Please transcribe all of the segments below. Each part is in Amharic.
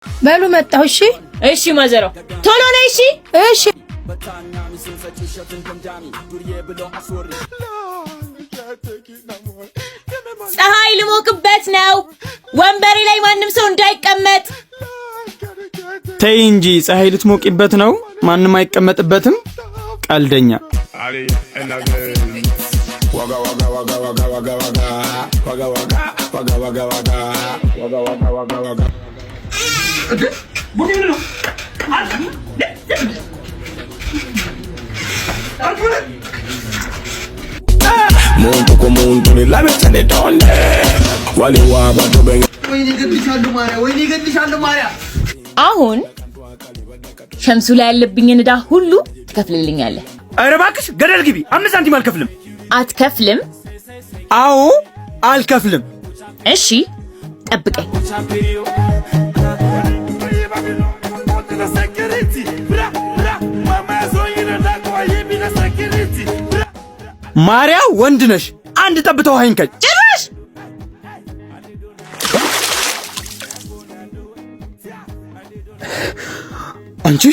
በሉ መጣሁ። እሺ እሺ ማዘራው ቶሎ ነይ። እሺ እሺ ፀሐይ ልሞቅበት ነው። ወንበሬ ላይ ማንም ሰው እንዳይቀመጥ። ተይ እንጂ ፀሐይ ልትሞቂበት ነው። ማንም አይቀመጥበትም። ቀልደኛ Monto como un túnel, la vez de donde Wali waba to ben አሁን ሸምሱ ላይ ያለብኝን ዕዳ ሁሉ ትከፍልልኛለህ። ኧረ እባክሽ ገደል ግቢ። 5 ሳንቲም አልከፍልም። አትከፍልም? አዎ አልከፍልም። እሺ ጠብቀኝ። ማርያ ወንድ ነሽ። አንድ ጠብታ ውሃ ይንከኝ። ጭራሽ አንቺ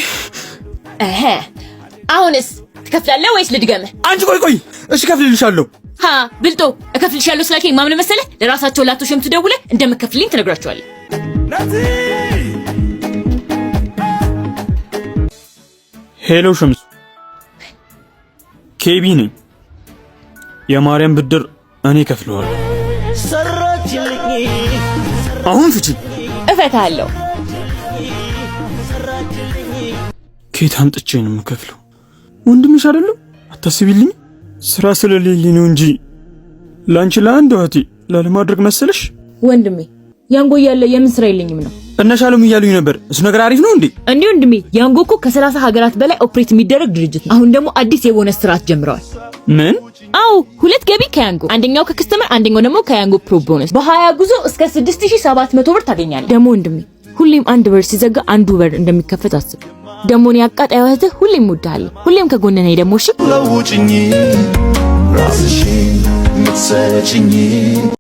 አሁንስ ትከፍላለህ ወይስ ልድገምህ? አንቺ ቆይ እሺ ከፍልልሻለሁ። ብልጦ እከፍልሻለሁ ስላልከኝ ማምን መሰለህ? ለራሳቸው ላቶ ሸምቱ ደውለህ እንደምከፍልልኝ ትነግራቸዋለህ። ሄሎ ሸምሱ፣ ኬቢ ነኝ። የማርያም ብድር እኔ ከፍለዋለሁ። አሁን ፍቺ። እፈታለሁ። ከየት አምጥቼ ነው የምከፍለው? ወንድምሽ አይደለም? አታስቢልኝ። ስራ ስለሌለኝ ነው እንጂ ላንቺ ለአንድ እህቴ ላለማድረግ መሰለሽ? ወንድሜ ያንጎ እያለ የምን ስራ የለኝም ነው? እነሻሉም እያሉኝ ነበር። እሱ ነገር አሪፍ ነው እንዴ? እንዴ ወንድሜ፣ ያንጎ እኮ ከ30 ሀገራት በላይ ኦፕሬት የሚደረግ ድርጅት ነው። አሁን ደግሞ አዲስ የቦነስ ስርዓት ጀምረዋል። ምን? አዎ 2 ገቢ ከያንጎ፣ አንደኛው ከከስተመር፣ አንደኛው ደግሞ ከያንጎ ፕሮ ቦነስ። በ20 ጉዞ እስከ 6700 ብር ታገኛለህ። ደግሞ ወንድሜ ሁሌም አንድ በር ሲዘጋ አንዱ በር እንደሚከፈት አስብ። ደግሞ እኔ አቃጣይ እህትህ ሁሌም እወድሃለሁ። ሁሌም ከጎንህ ነኝ። ደግሞ እሺ ለውጭኝ ራስሽን ምትሰጪኝ